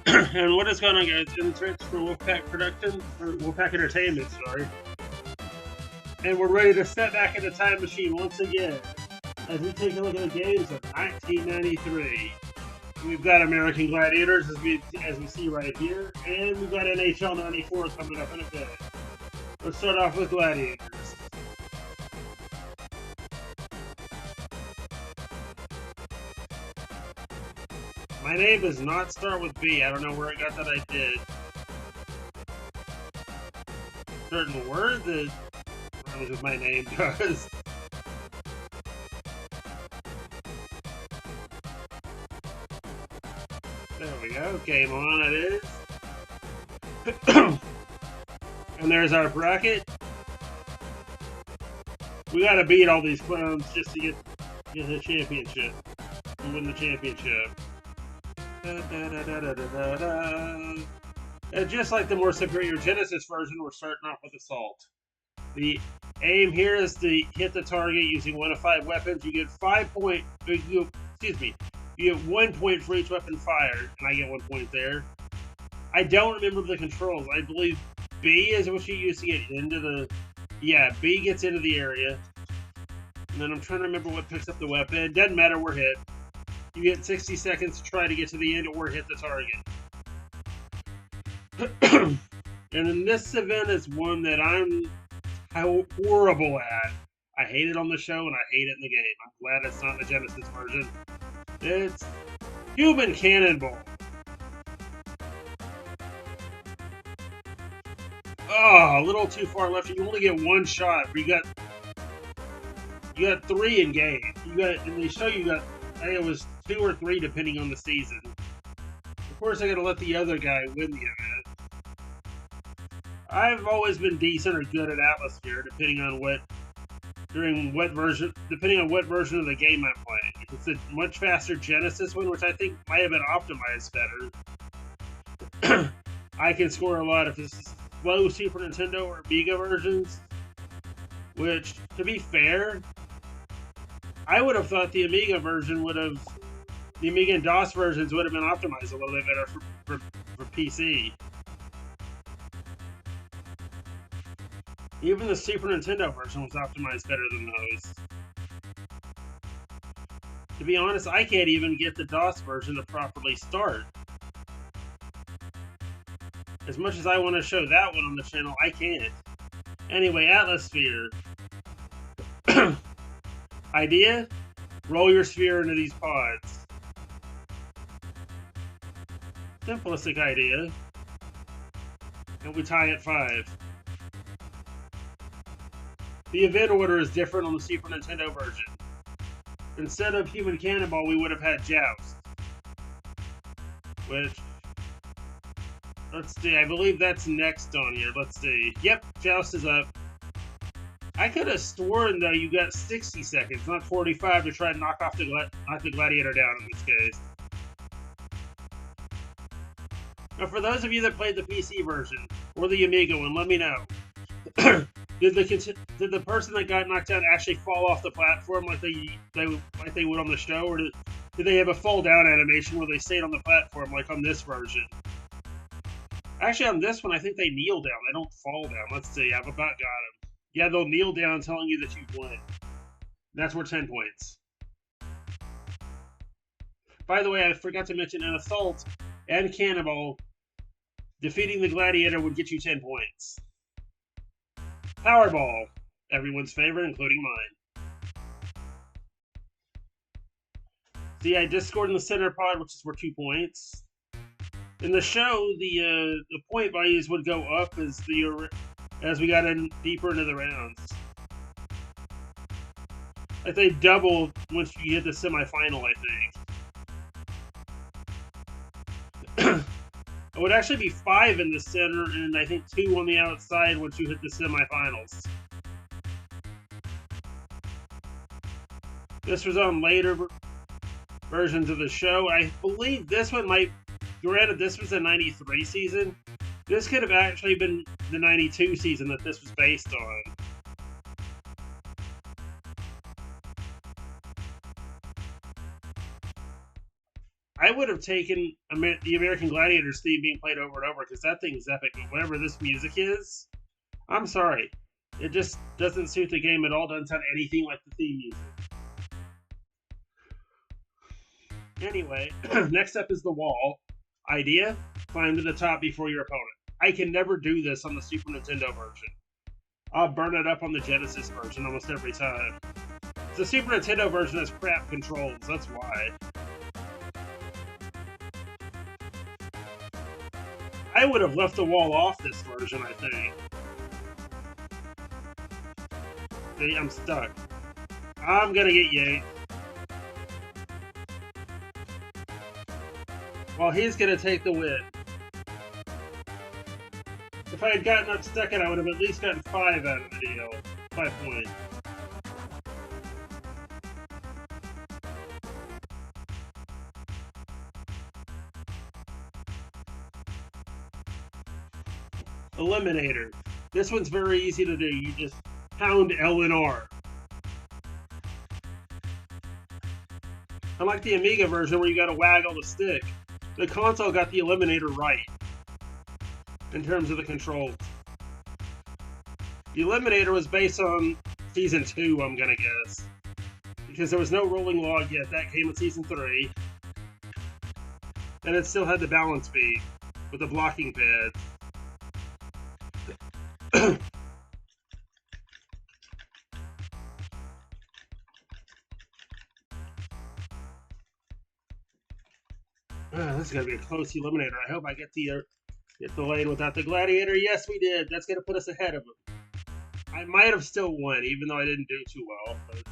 And what is going on, guys? Interest for Wolfpack Production, or Wolfpack Entertainment, sorry. And we're ready to step back in the time machine once again as we take a look at the games of 1993. We've got American Gladiators, as we see right here, and we've got NHL 94 coming up in a bit. Let's start off with Gladiators. My name does not start with B. I don't know where I got that I did. Certain words that rhymes with my name does. There we go. Game on, it is. And there's our bracket. We gotta beat all these clowns just to get the championship. And win the championship. And just like the more superior Genesis version, we're starting off with Assault. The aim here is to hit the target using 1 of 5 weapons. You get 5 points. You get 1 point for each weapon fired, and I get 1 point there. I don't remember the controls. I believe B is what you use to get into the... Yeah, B gets into the area. And then I'm trying to remember what picks up the weapon. It doesn't matter, we're hit. You get 60 seconds to try to get to the end or hit the target. And in this event is one that I'm horrible at. I hate it on the show and I hate it in the game. I'm glad it's not the Genesis version. It's Human Cannonball. Oh, a little too far left. You only get 1 shot. But you got 3 in game. In the show you got, I think it was 2 or 3 depending on the season. Of course, I gotta let the other guy win the event. I've always been decent or good at Atmosphere, depending on what version of the game I'm playing. If it's a much faster Genesis one, which I think might have been optimized better, I can score a lot. If it's slow Super Nintendo or Amiga versions, which, to be fair, I would have thought the Amiga and DOS versions would have been optimized a little bit better for PC. Even the Super Nintendo version was optimized better than those. To be honest, I can't even get the DOS version to properly start. As much as I want to show that one on the channel, I can't. Anyway, Atmosphere. Idea? Roll your sphere into these pods. Simplistic idea. And we tie at 5. The event order is different on the Super Nintendo version. Instead of Human Cannonball, we would have had Joust. Which, let's see, I believe that's next on here. Let's see. Yep, Joust is up. I could have sworn, though, you got 60 seconds, not 45, to try to knock the Gladiator down in this case. Now, for those of you that played the PC version, or the Amiga one, let me know. Did the person that got knocked out actually fall off the platform like they would on the show, or did they have a fall down animation where they stayed on the platform like on this version? Actually, on this one, I think they kneel down. They don't fall down. Let's see. I've about got them. Yeah, they'll kneel down telling you that you've won. That's worth 10 points. By the way, I forgot to mention an Assault and Cannonball. Defeating the Gladiator would get you 10 points. Powerball. Everyone's favorite, including mine. See, I just scored in the center pod, which is worth 2 points. In the show, the point values would go up as we got in deeper into the rounds. Like they doubled once you hit the semifinal, I think. It would actually be 5 in the center, and I think 2 on the outside once you hit the semifinals. This was on later versions of the show. I believe this one might... Granted, this was the 93 season. This could have actually been the 92 season that this was based on. I would have taken the American Gladiators theme being played over and over because that thing is epic. But whatever this music is, I'm sorry. It just doesn't suit the game at all. Doesn't sound anything like the theme music. Anyway, next up is the wall. Idea: climb to the top before your opponent. I can never do this on the Super Nintendo version. I'll burn it up on the Genesis version almost every time. The Super Nintendo version has crap controls, that's why. I would have left the wall off this version, I think. See, I'm stuck. I'm gonna get yanked. Well, he's gonna take the win. If I had gotten up second, I would have at least gotten 5 out of the deal. 5 points. Eliminator. This one's very easy to do. You just pound L and R. Unlike the Amiga version where you gotta waggle the stick, the console got the Eliminator right in terms of the controls. The Eliminator was based on Season 2, I'm gonna guess. Because there was no rolling log yet. That came in Season 3. And it still had the balance beat with the blocking pads. This is gonna be a close eliminator. I hope I get the lane without the Gladiator. Yes, we did. That's gonna put us ahead of him. I might have still won, even though I didn't do too well. But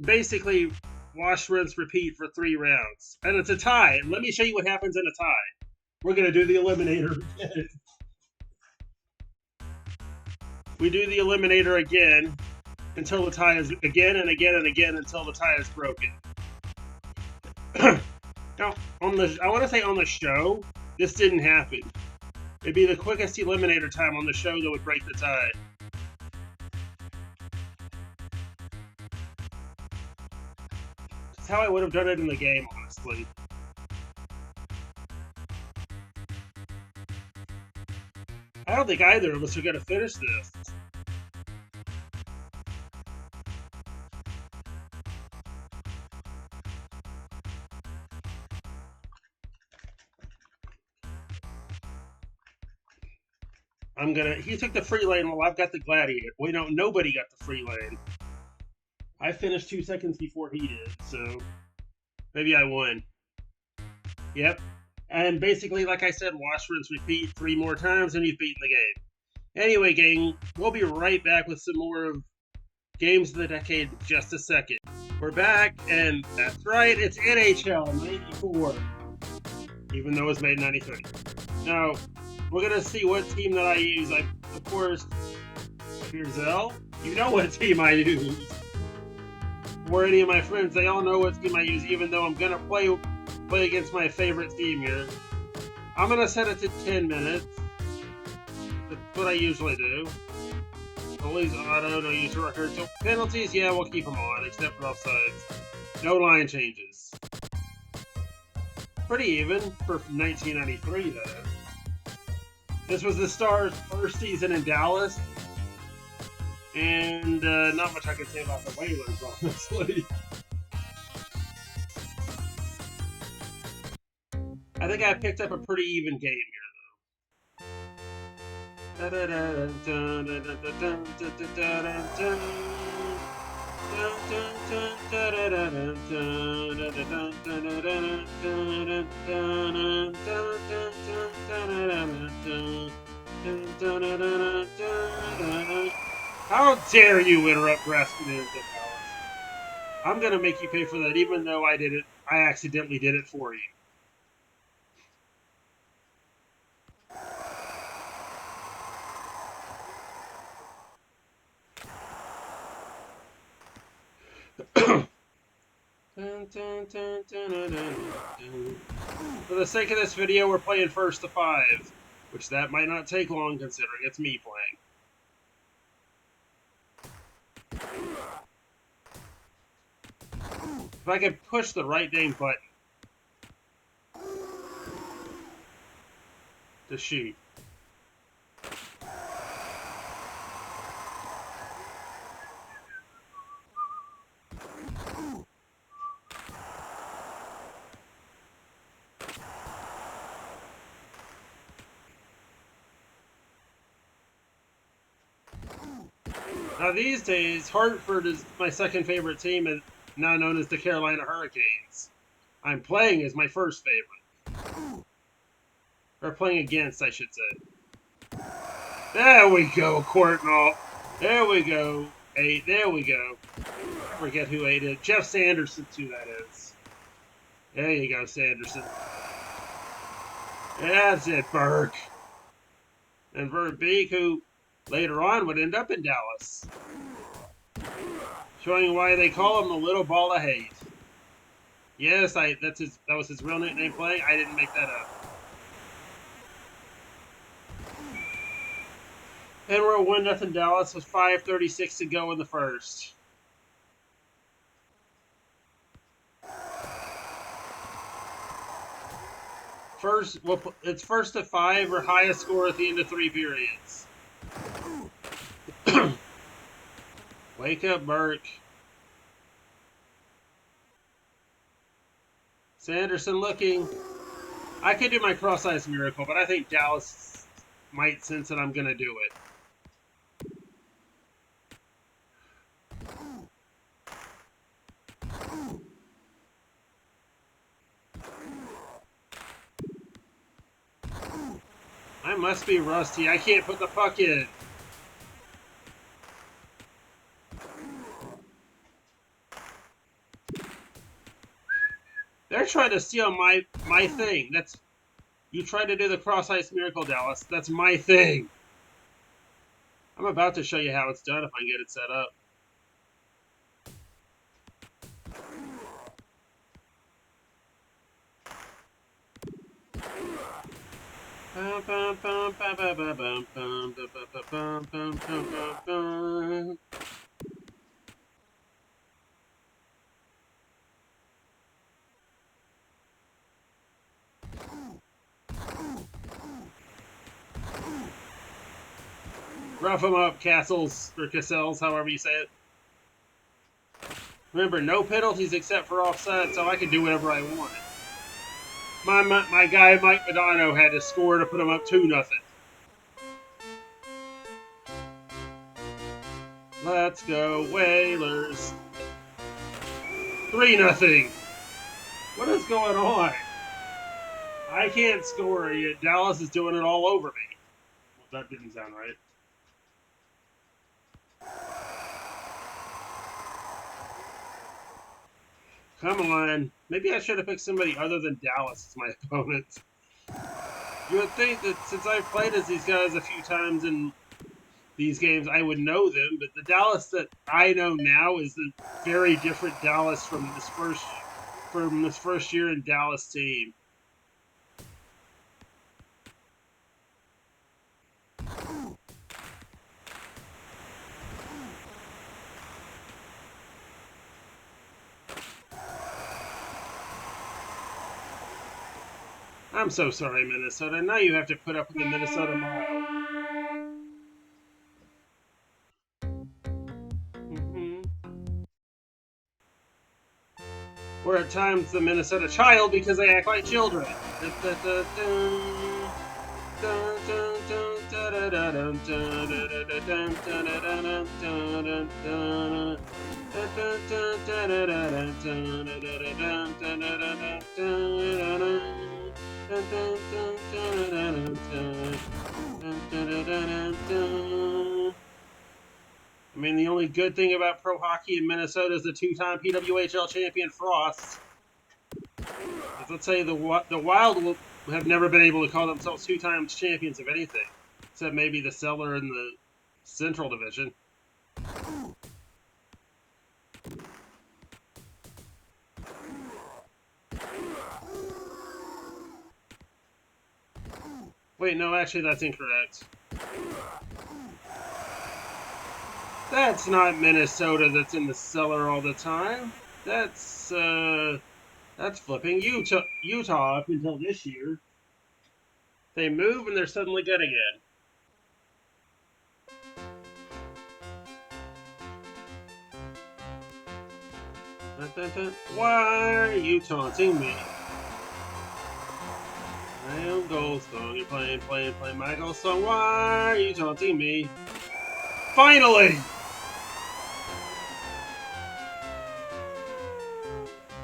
basically, wash, rinse, repeat for 3 rounds, and it's a tie. Let me show you what happens in a tie. We're gonna do the eliminator again. We do the eliminator again until the tie is again and again and again until the tie is broken. Now, I want to say on the show, this didn't happen. It'd be the quickest eliminator time on the show that would break the tie. That's how I would have done it in the game, honestly. I don't think either of us are going to finish this. He took the free lane while I've got the Gladiator. Wait, no, nobody got the free lane. I finished 2 seconds before he did, so maybe I won. Yep. And basically, like I said, wash, rinse, repeat 3 more times, and you've beaten the game. Anyway, gang, we'll be right back with some more of Games of the Decade in just a second. We're back, and that's right, it's NHL 94. Even though it was made in 93. Now, we're going to see what team that I use. Of course, if you're Zele, you know what team I use. Or any of my friends, they all know what team I use, even though I'm going to play against my favorite team here. I'm going to set it to 10 minutes. That's what I usually do. Goalies auto, no use record. So penalties, yeah, we'll keep them on, except for offsides. No line changes. Pretty even for 1993, though. This was the Stars' first season in Dallas, and not much I can say about the Whalers, honestly. I think I picked up a pretty even game here, How dare you interrupt Grasping into Palace? I'm gonna make you pay for that, even though I accidentally did it for you. For the sake of this video, we're playing first to 5, which that might not take long considering it's me playing. If I could push the right dang button to shoot. Now these days, Hartford is my second favorite team, and now known as the Carolina Hurricanes. I'm playing as my first favorite. Or playing against, I should say. There we go, Courtnall. There we go. 8. There we go. I forget who 8 is. Jeff Sanderson's who that is. There you go, Sanderson. That's it, Burke. And Verbeek, who later on would end up in Dallas. Showing why they call him the little ball of hate. Yes, that was his real nickname playing. I didn't make that up. And we're 1-0 Dallas with 5:36 to go in the first. It's first to 5 or highest score at the end of 3 periods. Wake up, Burke. Sanderson looking. I could do my cross-ice miracle, but I think Dallas might sense that I'm going to do it. I must be rusty. I can't put the puck in. They're trying to steal my thing. You tried to do the cross-ice miracle, Dallas. That's my thing. I'm about to show you how it's done if I can get it set up. Rough them up, Castles, or Cassels, however you say it. Remember, no penalties except for offside, so I can do whatever I want. My guy, Mike Madonna, had to score to put him up 2-0. Let's go, Whalers. 3-0. What is going on? I can't score yet. Dallas is doing it all over me. Well, that didn't sound right. Come on. Maybe I should have picked somebody other than Dallas as my opponent. You would think that since I've played as these guys a few times in these games, I would know them, but the Dallas that I know now is a very different Dallas from this first year in Dallas team. I'm so sorry, Minnesota. Now you have to put up with the Minnesota Mile. Or at times the Minnesota Child because they act like children. I mean, the only good thing about pro hockey in Minnesota is the 2-time PWHL champion Frost. Let's say the Wild have never been able to call themselves 2 times champions of anything, except maybe the Cellar in the Central Division. Wait, no, actually that's incorrect. That's not Minnesota that's in the cellar all the time. That's flipping Utah up until this year. They move and they're suddenly good again. Why are you taunting me? I am gold song. You're playing my gold song. Why are you taunting me? Finally!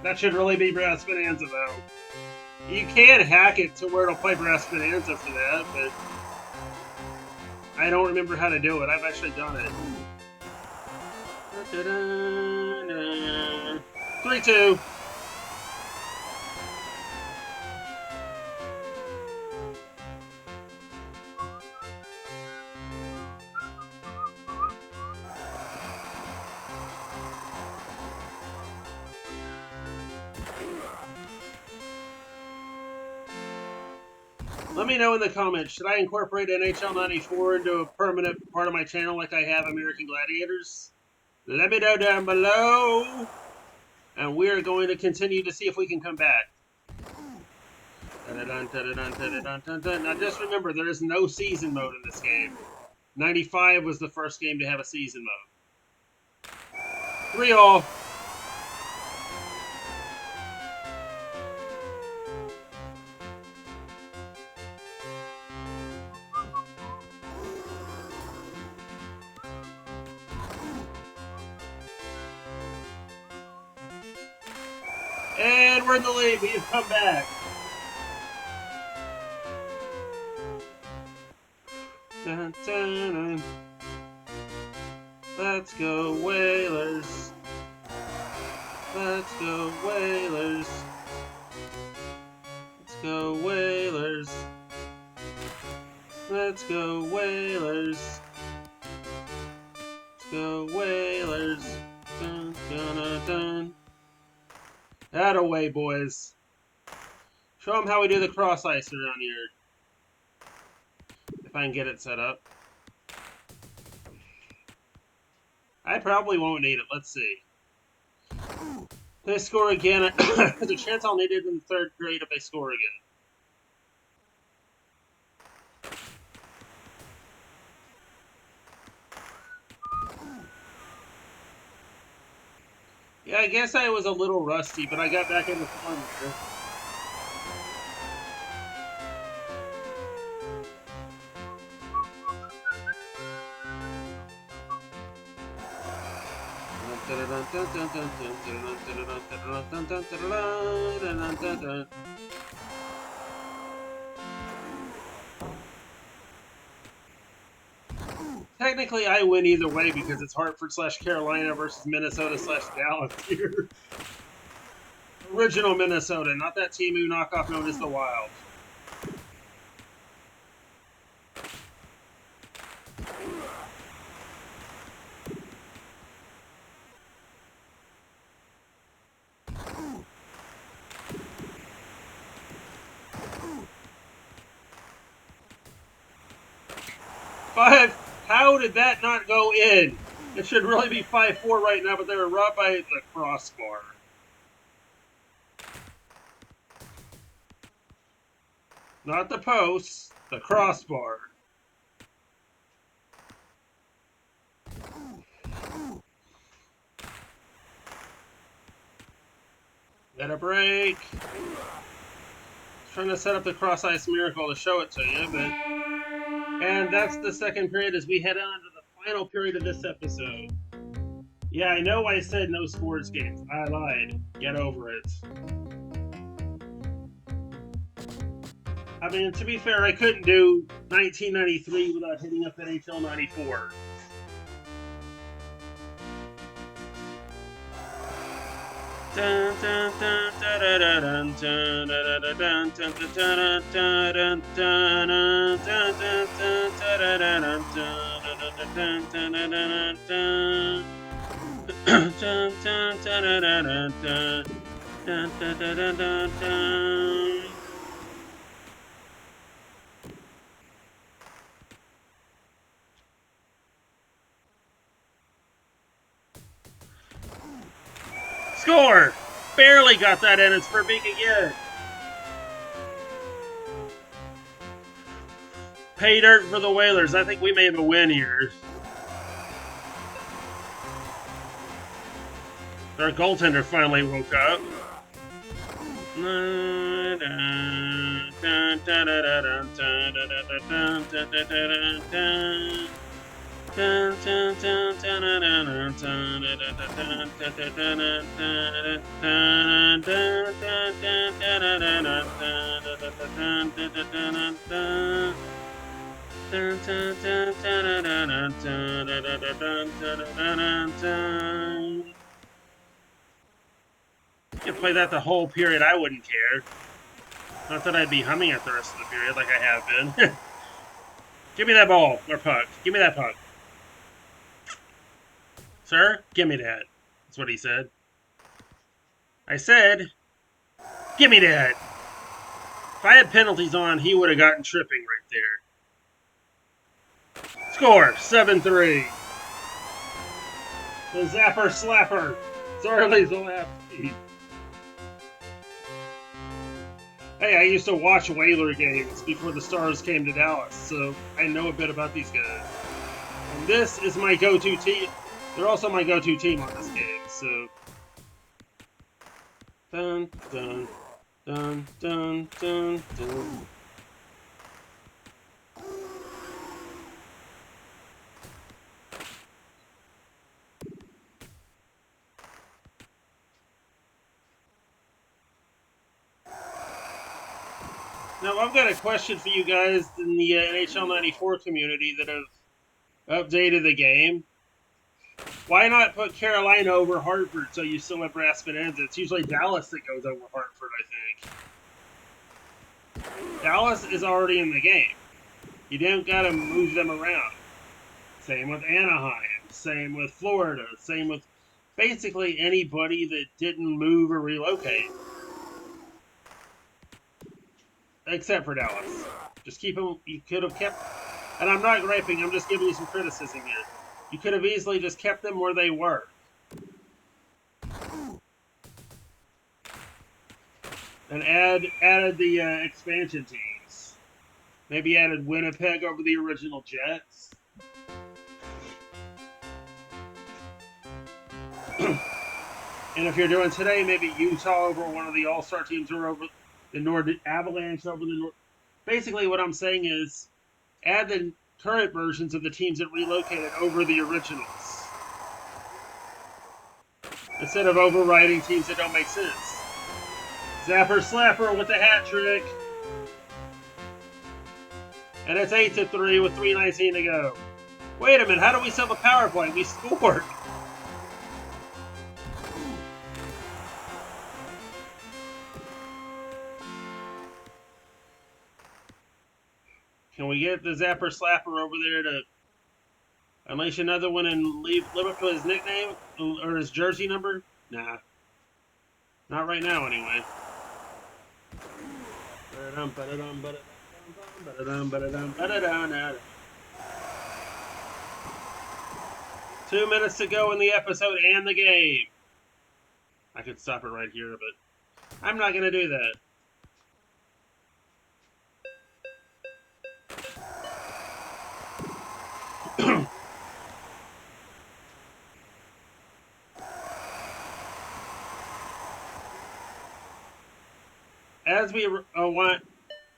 That should really be Brass Bonanza, though. You can hack it to where it'll play Brass Bonanza for that, but I don't remember how to do it. I've actually done it. 3-2. Let me know in the comments, should I incorporate NHL 94 into a permanent part of my channel like I have American Gladiators? Let me know down below. And we're going to continue to see if we can come back. Now just remember, there is no season mode in this game. 95 was the first game to have a season mode. 3-all. And we're in the lead. We have come back. Dun, dun, dun. Let's go Whalers. Let's go Whalers. Let's go Whalers. Let's go Whalers. Let's go Whalers. Dun, dun, dun, dun. Attaway, boys. Show them how we do the cross ice around here. If I can get it set up. I probably won't need it. Let's see. If they score again, there's a chance I'll need it in the third grade if they score again. Yeah, I guess I was a little rusty, but I got back in the form here. Technically, I win either way because it's Hartford/Carolina versus Minnesota/Dallas here. Original Minnesota, not that team who knockoff known as the Wild. How did that not go in? It should really be 5-4 right now, but they were robbed by the crossbar. Not the post, the crossbar. Get a break. Trying to set up the cross ice miracle to show it to you, but... And that's the second period as we head on to the final period of this episode. Yeah, I know I said no sports games. I lied. Get over it. I mean, to be fair, I couldn't do 1993 without hitting up NHL 94. Dun, dun, dun, dun, dun, dun, dun, dun, dun, dun, dun, dun, dun. Score! Barely got that in. It's for Beak again. Pay dirt for the Whalers. I think we may have a win here. Our goaltender finally woke up. You play that the whole period, I wouldn't care. Not that I'd be humming it the rest of the period like I have been. Give me that ball, or puck. Give me that puck. Sir, give me that. That's what he said. I said, give me that. If I had penalties on, he would have gotten tripping right there. Score, 7-3. The Zapper Slapper. Sorry, Zele. Hey, I used to watch Whaler games before the Stars came to Dallas, so I know a bit about these guys. And this is my go-to team. They're also my go-to team on this game, so... Dun, dun, dun, dun, dun, dun. Now, I've got a question for you guys in the NHL 94 community that have updated the game. Why not put Carolina over Hartford so you still have Ascended? It's usually Dallas that goes over Hartford, I think. Dallas is already in the game. You don't got to move them around. Same with Anaheim. Same with Florida. Same with basically anybody that didn't move or relocate. Except for Dallas. Just keep them. You could have kept. And I'm not griping. I'm just giving you some criticism here. You could have easily just kept them where they were. And added the expansion teams. Maybe added Winnipeg over the original Jets. And if you're doing today, maybe Utah over one of the All-Star teams, or over the Avalanche over the North. Basically, what I'm saying is add the current versions of the teams that relocated over the originals, instead of overriding teams that don't make sense. Zapper Slapper with the hat trick. And it's 8-3 with 3:19 to go. Wait a minute, how do we sell the power play? We scored. Can we get the Zapper Slapper over there to unleash another one and live up to his nickname or his jersey number? Nah. Not right now, anyway. 2 minutes to go in the episode and the game. I could stop it right here, but I'm not going to do that.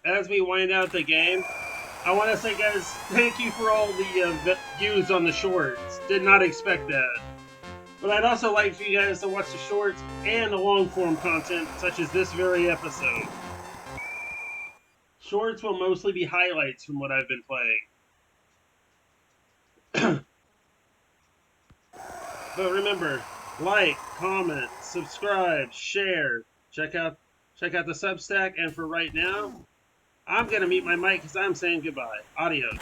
As we wind out the game, I want to say, guys, thank you for all the views on the shorts. Did not expect that. But I'd also like for you guys to watch the shorts and the long-form content, such as this very episode. Shorts will mostly be highlights from what I've been playing. But remember, like, comment, subscribe, share, check out the Substack, and for right now, I'm going to mute my mic because I'm saying goodbye. Adios.